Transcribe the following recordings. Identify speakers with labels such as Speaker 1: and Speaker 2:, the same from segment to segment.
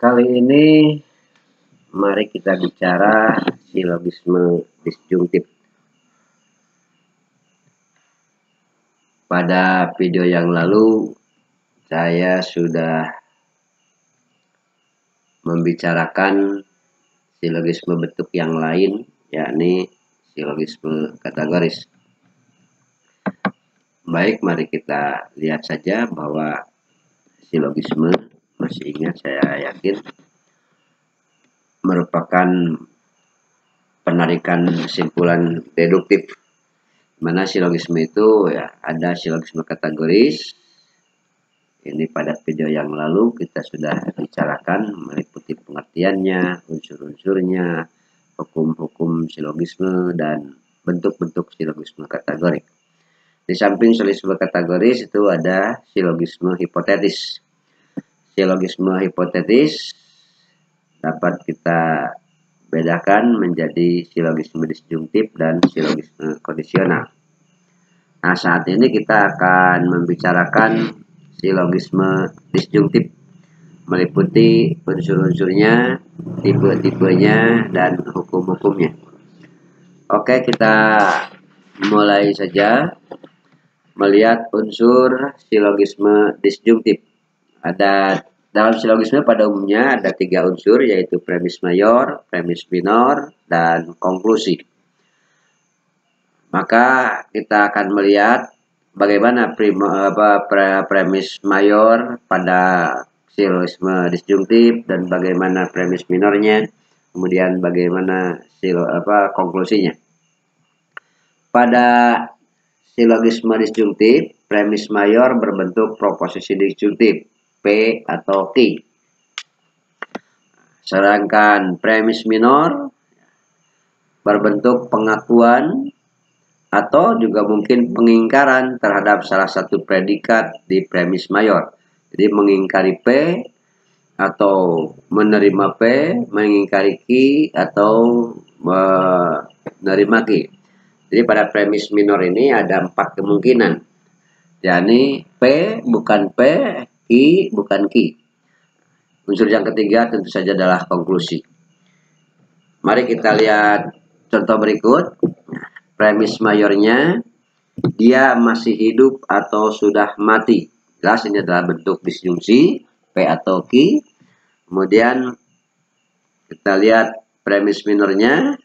Speaker 1: Kali ini mari kita bicara silogisme disjungtif. Pada video yang lalu saya sudah membicarakan silogisme bentuk yang lain, yakni silogisme kategoris. Baik, mari kita lihat saja bahwa silogisme, masih ingat saya yakin, merupakan penarikan kesimpulan deduktif, mana silogisme itu ya ada silogisme kategoris. Ini pada video yang lalu kita sudah bicarakan meliputi pengertiannya, unsur-unsurnya, hukum-hukum silogisme, dan bentuk-bentuk silogisme kategorik. Di samping silogisme kategoris itu ada silogisme hipotetis. Silogisme hipotetis dapat kita bedakan menjadi silogisme disjungtif dan silogisme kondisional. Nah, saat ini kita akan membicarakan silogisme disjungtif, meliputi unsur-unsurnya, tipe-tipenya, dan hukum-hukumnya. Oke, kita mulai saja melihat unsur silogisme disjungtif. Dalam silogisme pada umumnya ada 3 unsur, yaitu premis mayor, premis minor, dan konklusi. Maka kita akan melihat bagaimana premis mayor pada silogisme disjungtif dan bagaimana premis minornya, kemudian bagaimana konklusinya. Pada silogisme disjungtif, premis mayor berbentuk proposisi disjungtif P atau Q. Sedangkan premis minor berbentuk pengakuan atau juga mungkin pengingkaran terhadap salah satu predikat di premis mayor. Jadi mengingkari P atau menerima P, mengingkari Q atau menerima Q. Jadi pada premis minor ini ada 4 kemungkinan, yakni P bukan P, Q bukan Q. Unsur yang ketiga tentu saja adalah konklusi. Mari kita lihat contoh berikut. Premis mayornya, dia masih hidup atau sudah mati. Jelas ini adalah bentuk disjungsi P atau Q. Kemudian kita lihat premis minornya.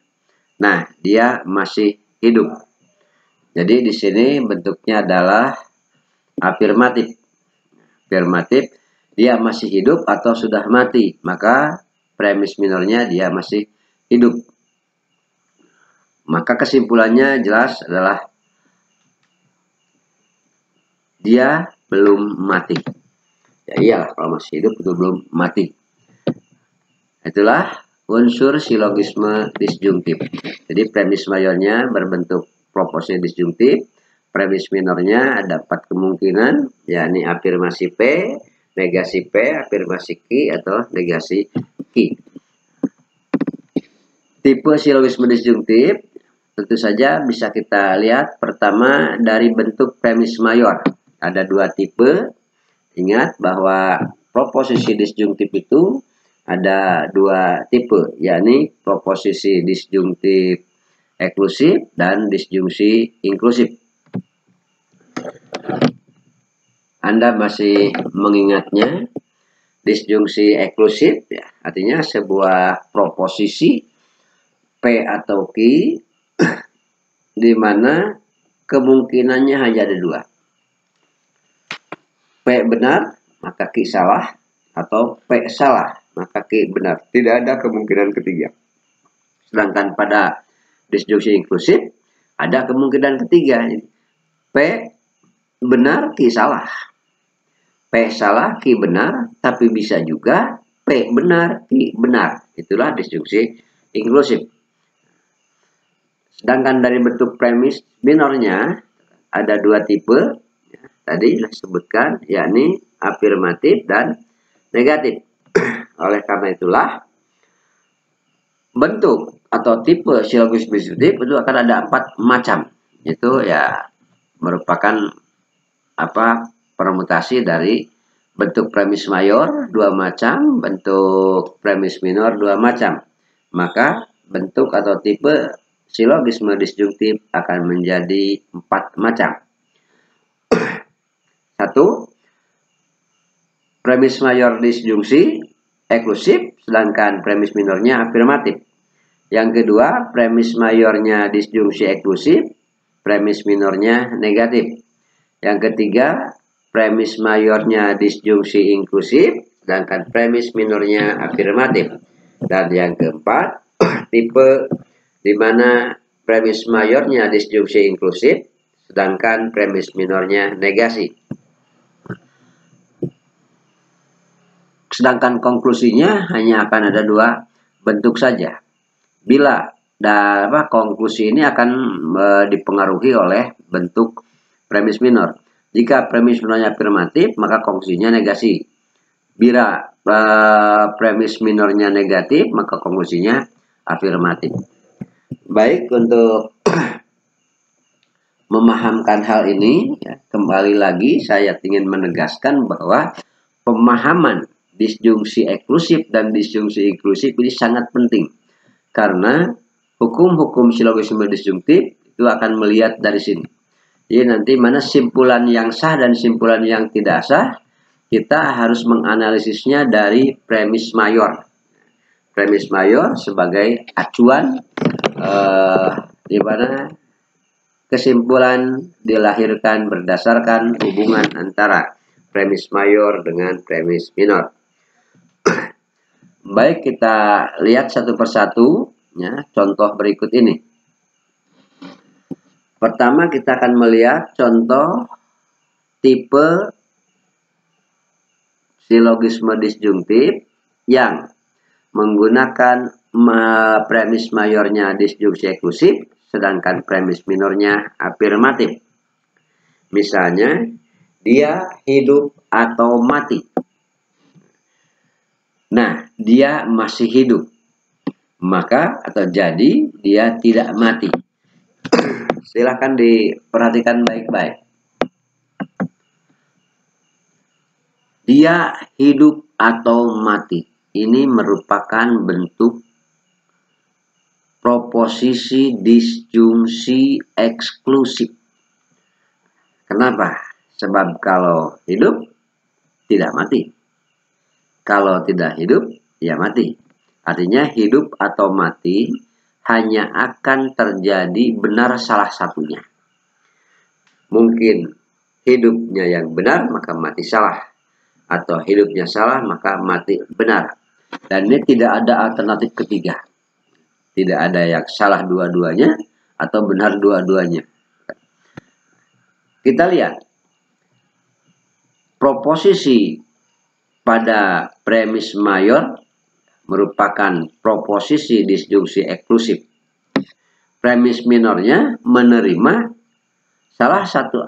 Speaker 1: Nah, dia masih hidup. Jadi di sini bentuknya adalah afirmatif. Afirmatif, dia masih hidup atau sudah mati. Maka premis minornya dia masih hidup. Maka kesimpulannya jelas adalah dia belum mati. Ya iyalah, kalau masih hidup itu belum mati. Itulah unsur silogisme disjungtif. Jadi premis mayornya berbentuk proposisi disjungtif, premis minornya ada 4 kemungkinan, yakni afirmasi P, negasi P, afirmasi Q, atau negasi Q. Tipe silogisme disjungtif tentu saja bisa kita lihat pertama dari bentuk premis mayor. Ada 2 tipe. Ingat bahwa proposisi disjungtif itu ada 2 tipe, yakni proposisi disjungtif eksklusif dan disjungsi inklusif. Anda masih mengingatnya? Disjungsi eksklusif ya, artinya sebuah proposisi P atau Q di mana kemungkinannya hanya ada 2. P benar, maka Q salah, atau P salah, maka Q benar. Tidak ada kemungkinan ketiga. Sedangkan pada disjungsi inklusif ada kemungkinan ketiga. P benar, Q salah. P salah, Q benar, tapi bisa juga P benar, Q benar. Itulah disjungsi inklusif. Sedangkan dari bentuk premis minornya ada 2 tipe. Ya, tadi disebutkan, yakni afirmatif dan negatif. Oleh karena itulah bentuk atau tipe silogisme disjungtif itu akan ada 4 macam. Itu ya merupakan permutasi dari bentuk premis mayor dua macam, bentuk premis minor dua macam. Maka bentuk atau tipe silogisme disjungtif akan menjadi 4 macam. 1. Premis mayor disjungsi eksklusif, sedangkan premis minornya afirmatif. Yang kedua, premis mayornya disjungsi eksklusif, premis minornya negatif. Yang ketiga, premis mayornya disjungsi inklusif, sedangkan premis minornya afirmatif. Dan yang keempat, tipe di mana premis mayornya disjungsi inklusif, sedangkan premis minornya negasi. Sedangkan konklusinya hanya akan ada 2 bentuk saja. Bila konklusi ini akan dipengaruhi oleh bentuk premis minor. Jika premis minornya afirmatif, maka konklusinya negasi. Bila premis minornya negatif, maka konklusinya afirmatif. Baik, untuk memahamkan hal ini, ya, kembali lagi saya ingin menegaskan bahwa pemahaman disjungsi eksklusif dan disjungsi inklusif ini sangat penting. Karena hukum-hukum silogisme disjungtif itu akan melihat dari sini. Jadi nanti mana simpulan yang sah dan simpulan yang tidak sah, kita harus menganalisisnya dari premis mayor. Premis mayor sebagai acuan di mana kesimpulan dilahirkan berdasarkan hubungan antara premis mayor dengan premis minor. Baik, kita lihat satu persatu, ya, contoh berikut ini. Pertama, kita akan melihat contoh tipe silogisme disjungtif yang menggunakan premis mayornya disjungsi eksklusif, sedangkan premis minornya afirmatif. Misalnya, dia hidup atau mati. Nah, dia masih hidup. Maka atau jadi dia tidak mati. Silahkan diperhatikan baik-baik. Dia hidup atau mati. Ini merupakan bentuk proposisi disjungsi eksklusif. Kenapa? Sebab kalau hidup tidak mati. Kalau tidak hidup, ya mati. Artinya hidup atau mati hanya akan terjadi benar salah satunya. Mungkin hidupnya yang benar, maka mati salah. Atau hidupnya salah, maka mati benar. Dan ini tidak ada alternatif ketiga. Tidak ada yang salah dua-duanya atau benar dua-duanya. Kita lihat. Proposisi pada premis mayor merupakan proposisi disjungsi eksklusif. Premis minornya menerima salah satu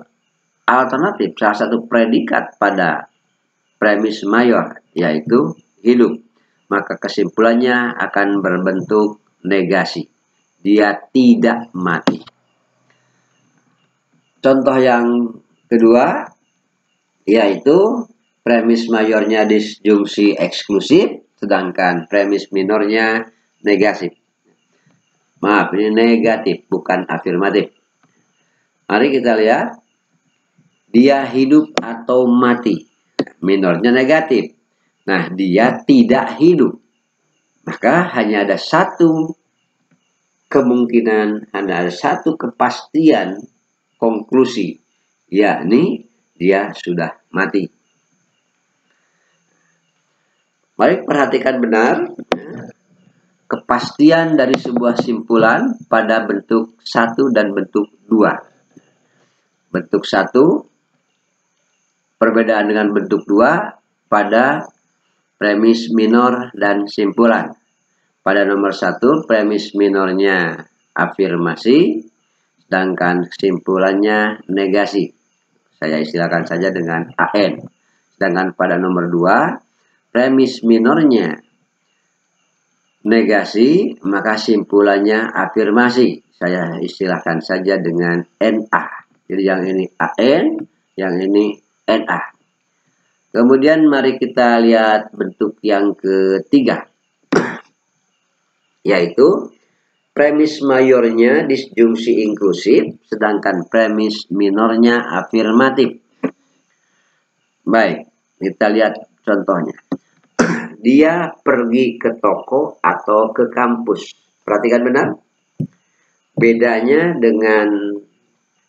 Speaker 1: alternatif, salah satu predikat pada premis mayor, yaitu hidup. Maka kesimpulannya akan berbentuk negasi. Dia tidak mati. Contoh yang kedua, yaitu premis mayornya disjungsi eksklusif, sedangkan premis minornya negatif. Maaf, ini negatif, bukan afirmatif. Mari kita lihat. Dia hidup atau mati. Minornya negatif. Nah, dia tidak hidup. Maka hanya ada satu kemungkinan, hanya ada satu kepastian konklusi, yakni dia sudah mati. Mari perhatikan benar kepastian dari sebuah simpulan pada bentuk 1 dan bentuk 2. Bentuk 1 perbedaan dengan bentuk 2 pada premis minor dan simpulan. Pada nomor 1 premis minornya afirmasi, sedangkan simpulannya negasi. Saya istilahkan saja dengan AN. Sedangkan pada nomor 2 premis minornya negasi, maka simpulannya afirmasi. Saya istilahkan saja dengan NA. Jadi yang ini AN, yang ini NA. Kemudian mari kita lihat bentuk yang ketiga, yaitu premis mayornya disjungsi inklusif, sedangkan premis minornya afirmatif. Baik, kita lihat contohnya. Dia pergi ke toko atau ke kampus. Perhatikan benar. Bedanya dengan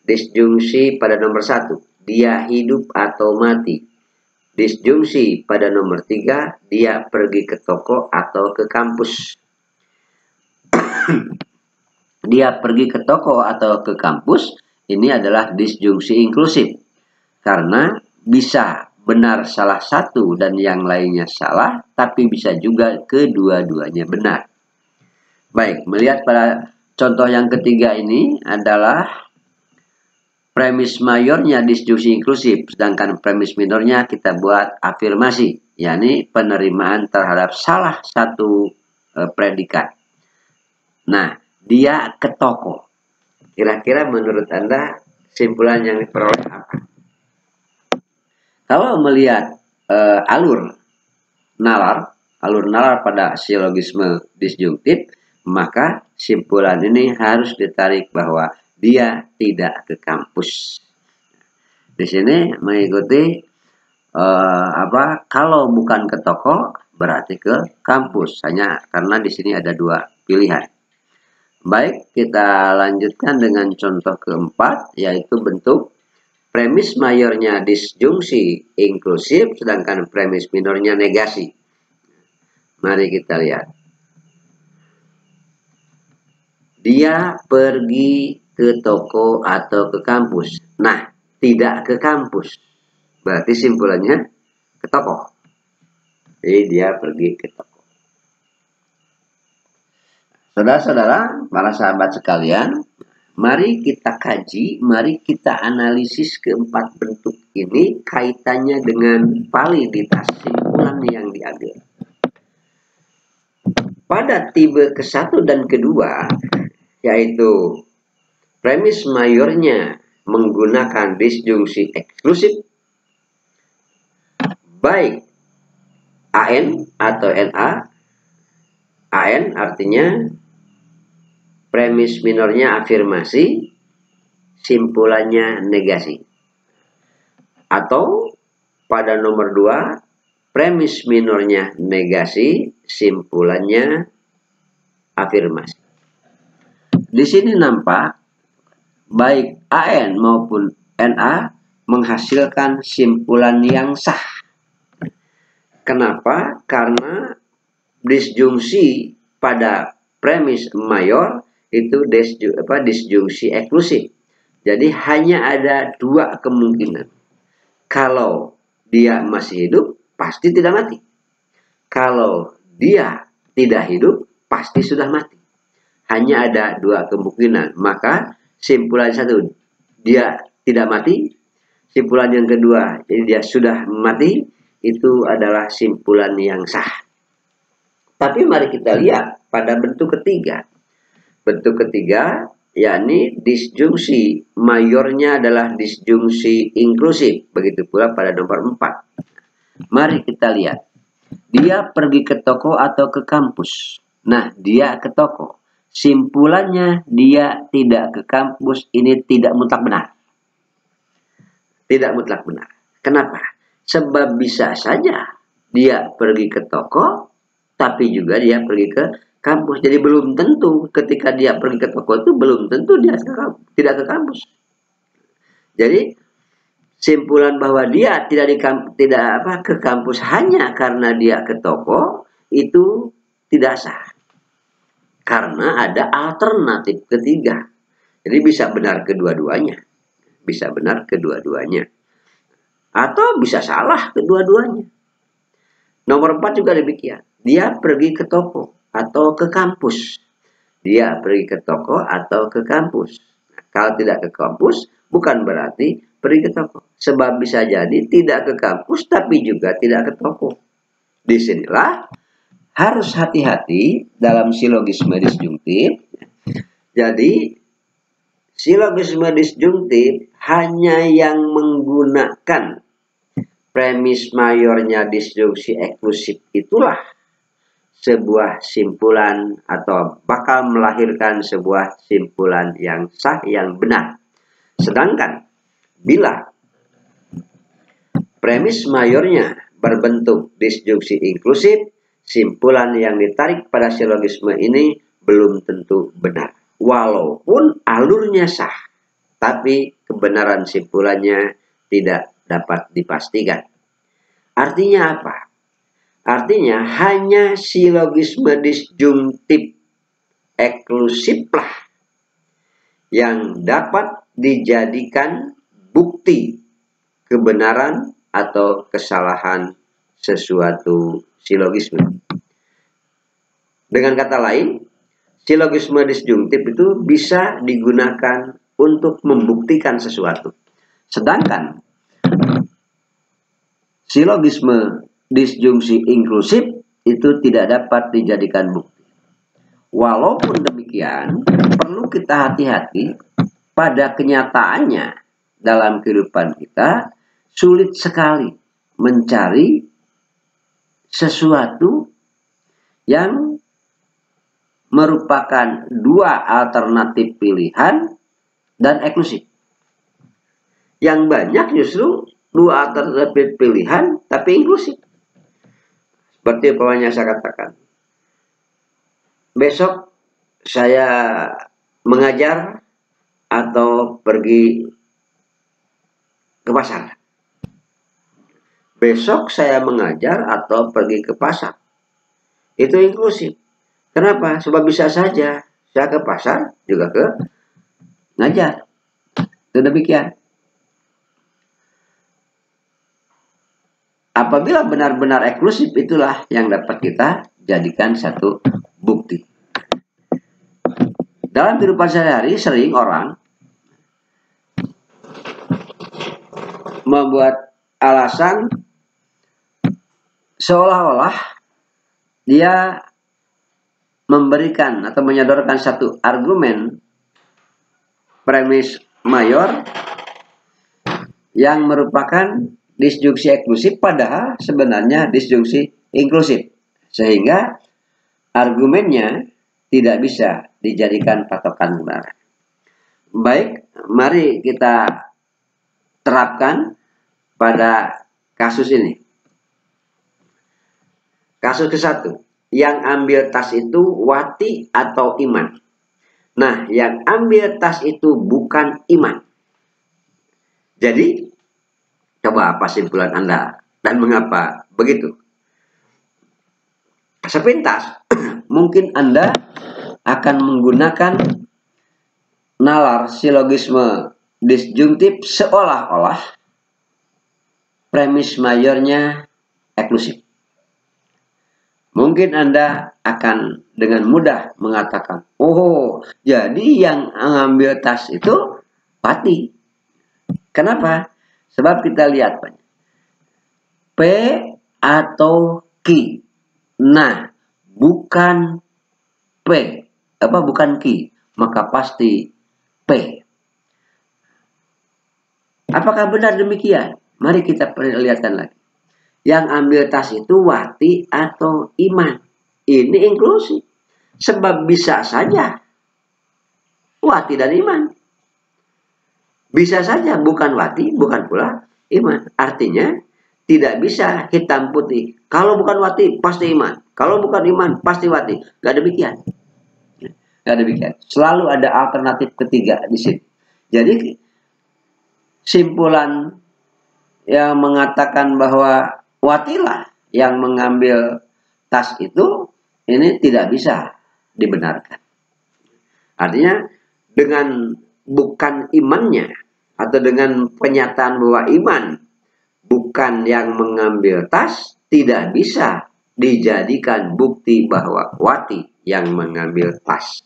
Speaker 1: disjungsi pada nomor 1, dia hidup atau mati. Disjungsi pada nomor 3, dia pergi ke toko atau ke kampus. Dia pergi ke toko atau ke kampus, ini adalah disjungsi inklusif. Karena bisa benar salah satu dan yang lainnya salah, tapi bisa juga kedua-duanya benar. Baik, melihat pada contoh yang ketiga ini adalah premis mayornya disjungsi inklusif, sedangkan premis minornya kita buat afirmasi, yakni penerimaan terhadap salah satu predikat. Nah, dia ke toko. Kira-kira menurut Anda kesimpulan yang diperoleh apa? Kalau melihat alur nalar pada silogisme disjungtif, maka simpulan ini harus ditarik bahwa dia tidak ke kampus. Di sini mengikuti kalau bukan ke toko berarti ke kampus, hanya karena di sini ada dua pilihan. Baik, kita lanjutkan dengan contoh keempat, yaitu bentuk premis mayornya disjungsi inklusif, sedangkan premis minornya negasi. Mari kita lihat. Dia pergi ke toko atau ke kampus. Nah, tidak ke kampus. Berarti simpulannya ke toko. Jadi dia pergi ke toko. Saudara-saudara, para sahabat sekalian, mari kita kaji, mari kita analisis keempat bentuk ini kaitannya dengan validitas simpulan yang diambil. Pada tipe ke-1 dan kedua, yaitu premis mayornya menggunakan disjungsi eksklusif, baik AN atau NA. AN artinya premis minornya afirmasi, simpulannya negasi. Atau pada nomor 2, premis minornya negasi, simpulannya afirmasi. Di sini nampak baik AN maupun NA menghasilkan simpulan yang sah. Kenapa? Karena disjungsi pada premis mayor itu disjungsi eksklusif. Jadi hanya ada dua kemungkinan. Kalau dia masih hidup, pasti tidak mati. Kalau dia tidak hidup, pasti sudah mati. Hanya ada dua kemungkinan. Maka simpulan 1, dia tidak mati. Simpulan yang kedua, jadi dia sudah mati. Itu adalah simpulan yang sah. Tapi mari kita lihat pada bentuk ketiga. Bentuk ketiga, yakni disjungsi mayornya adalah disjungsi inklusif. Begitu pula pada nomor 4. Mari kita lihat. Dia pergi ke toko atau ke kampus. Nah, dia ke toko. Simpulannya dia tidak ke kampus, ini tidak mutlak benar. Tidak mutlak benar. Kenapa? Sebab bisa saja dia pergi ke toko, tapi juga dia pergi ke kampus. Jadi belum tentu ketika dia pergi ke toko itu belum tentu dia tidak ke kampus. Jadi simpulan bahwa dia tidak ke kampus hanya karena dia ke toko itu tidak sah. Karena ada alternatif ketiga. Jadi bisa benar kedua-duanya. Bisa benar kedua-duanya. Atau bisa salah kedua-duanya. Nomor 4 juga demikian. Dia pergi ke toko atau ke kampus. Dia pergi ke toko atau ke kampus. Nah, kalau tidak ke kampus, bukan berarti pergi ke toko. Sebab bisa jadi tidak ke kampus, tapi juga tidak ke toko. Disinilah harus hati-hati dalam silogisme disjungtif. Jadi, silogisme disjungtif hanya yang menggunakan premis mayornya disjungsi eksklusif itulah sebuah simpulan atau bakal melahirkan sebuah simpulan yang sah, yang benar. Sedangkan bila premis mayornya berbentuk disjungsi inklusif, simpulan yang ditarik pada silogisme ini belum tentu benar. Walaupun alurnya sah, tapi kebenaran simpulannya tidak dapat dipastikan. Artinya apa? Artinya hanya silogisme disjungtif eksklusiflah yang dapat dijadikan bukti kebenaran atau kesalahan sesuatu silogisme. Dengan kata lain, silogisme disjungtif itu bisa digunakan untuk membuktikan sesuatu. Sedangkan silogisme disjungsi inklusif itu tidak dapat dijadikan bukti. Walaupun demikian, perlu kita hati-hati pada kenyataannya dalam kehidupan kita sulit sekali mencari sesuatu yang merupakan dua alternatif pilihan dan eksklusif. Yang banyak justru dua alternatif pilihan tapi inklusif. Seperti umpamanya saya katakan, besok saya mengajar atau pergi ke pasar. Besok saya mengajar atau pergi ke pasar. Itu inklusif. Kenapa? Sebab bisa saja saya ke pasar juga ke ngajar. Itu demikian. Apabila benar-benar eksklusif, itulah yang dapat kita jadikan satu bukti. Dalam kehidupan sehari-hari sering orang membuat alasan seolah-olah dia memberikan atau menyodorkan satu argumen premis mayor yang merupakan disjungsi eksklusif, padahal sebenarnya disjungsi inklusif, sehingga argumennya tidak bisa dijadikan patokan kebenaran. Baik, mari kita terapkan pada kasus ini. Kasus ke-1, yang ambil tas itu Wati atau Iman. Nah, yang ambil tas itu bukan Iman. Jadi coba apa simpulan Anda dan mengapa begitu? Sepintas mungkin Anda akan menggunakan nalar silogisme disjungtif seolah-olah premis mayornya eksklusif. Mungkin Anda akan dengan mudah mengatakan, oh, jadi yang mengambil tas itu Wati. Kenapa? Sebab kita lihat P atau Q. Nah, bukan P, bukan Q, maka pasti P. Apakah benar demikian? Mari kita perlihatkan lagi. Yang ambil tas itu Wati atau Iman. Ini inklusif. Sebab bisa saja Wati dan Iman. Bisa saja bukan Wati, bukan pula Iman. Artinya tidak bisa hitam putih. Kalau bukan Wati, pasti Iman. Kalau bukan Iman, pasti Wati. Gak demikian. Gak demikian. Selalu ada alternatif ketiga di sini. Jadi simpulan yang mengatakan bahwa Watilah yang mengambil tas itu, ini tidak bisa dibenarkan. Artinya dengan bukan imannya atau dengan penyataan bahwa Iman bukan yang mengambil tas, tidak bisa dijadikan bukti bahwa Wati yang mengambil tas.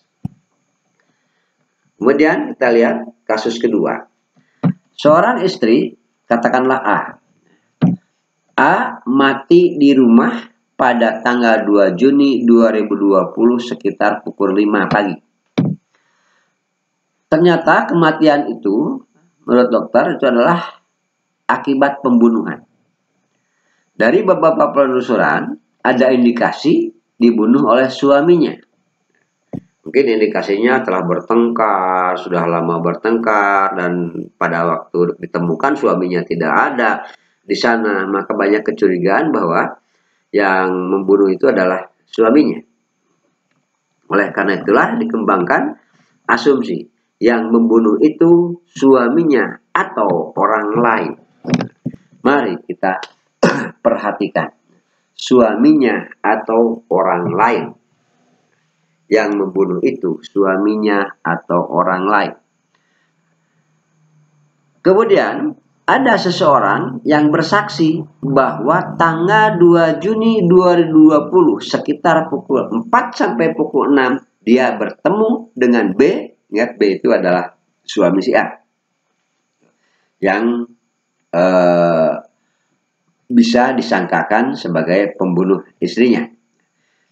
Speaker 1: Kemudian kita lihat kasus kedua. Seorang istri, katakanlah A mati di rumah pada tanggal 2 Juni 2020 sekitar pukul 5 pagi. Ternyata kematian itu menurut dokter itu adalah akibat pembunuhan. dari beberapa penelusuran ada indikasi dibunuh oleh suaminya. Mungkin indikasinya telah bertengkar, sudah lama bertengkar, dan pada waktu ditemukan suaminya tidak ada di sana. Maka banyak kecurigaan bahwa yang membunuh itu adalah suaminya. Oleh karena itulah dikembangkan asumsi yang membunuh itu suaminya atau orang lain. Mari kita perhatikan, suaminya atau orang lain. Yang membunuh itu suaminya atau orang lain. Kemudian ada seseorang yang bersaksi bahwa tanggal 2 Juni 2020 sekitar pukul 4 sampai pukul 6 dia bertemu dengan B. Ingat, B itu adalah suami si A yang bisa disangkakan sebagai pembunuh istrinya.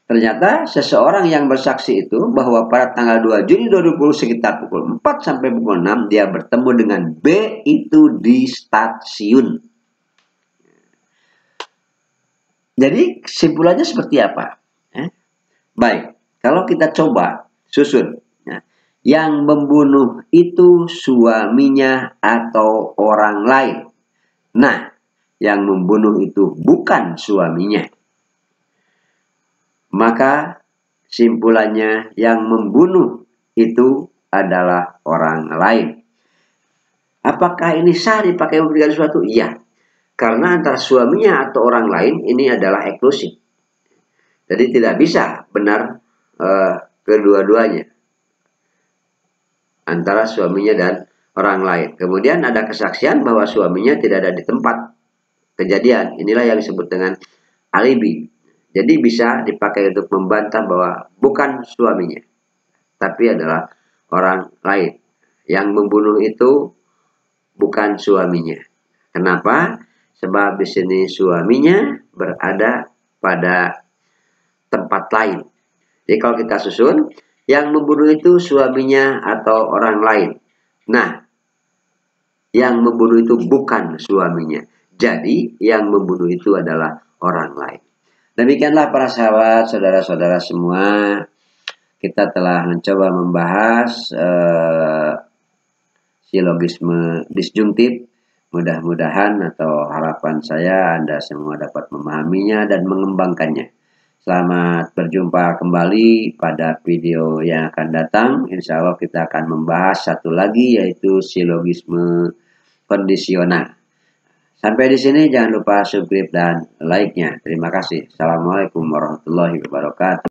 Speaker 1: Ternyata seseorang yang bersaksi itu bahwa pada tanggal 2 Juni 2020 sekitar pukul 4 sampai pukul 6 dia bertemu dengan B itu di stasiun. Jadi kesimpulannya seperti apa? Baik, kalau kita coba susun. Yang membunuh itu suaminya atau orang lain. Nah, yang membunuh itu bukan suaminya. Maka simpulannya yang membunuh itu adalah orang lain. Apakah ini sah dipakai memberikan sesuatu? Iya. Karena antara suaminya atau orang lain ini adalah eksklusif. Jadi tidak bisa benar kedua-duanya. Antara suaminya dan orang lain. Kemudian ada kesaksian bahwa suaminya tidak ada di tempat kejadian. Inilah yang disebut dengan alibi. Jadi bisa dipakai untuk membantah bahwa bukan suaminya, tapi adalah orang lain. Yang membunuh itu bukan suaminya. Kenapa? Sebab di sini suaminya berada pada tempat lain. Jadi kalau kita susun, yang membunuh itu suaminya atau orang lain. Nah, yang membunuh itu bukan suaminya. Jadi yang membunuh itu adalah orang lain. Demikianlah para sahabat, saudara-saudara semua, kita telah mencoba membahas silogisme disjungtif. Mudah-mudahan atau harapan saya Anda semua dapat memahaminya dan mengembangkannya. Selamat berjumpa kembali pada video yang akan datang. Insya Allah kita akan membahas satu lagi, yaitu silogisme kondisional. Sampai di sini, jangan lupa subscribe dan like-nya. Terima kasih. Assalamualaikum warahmatullahi wabarakatuh.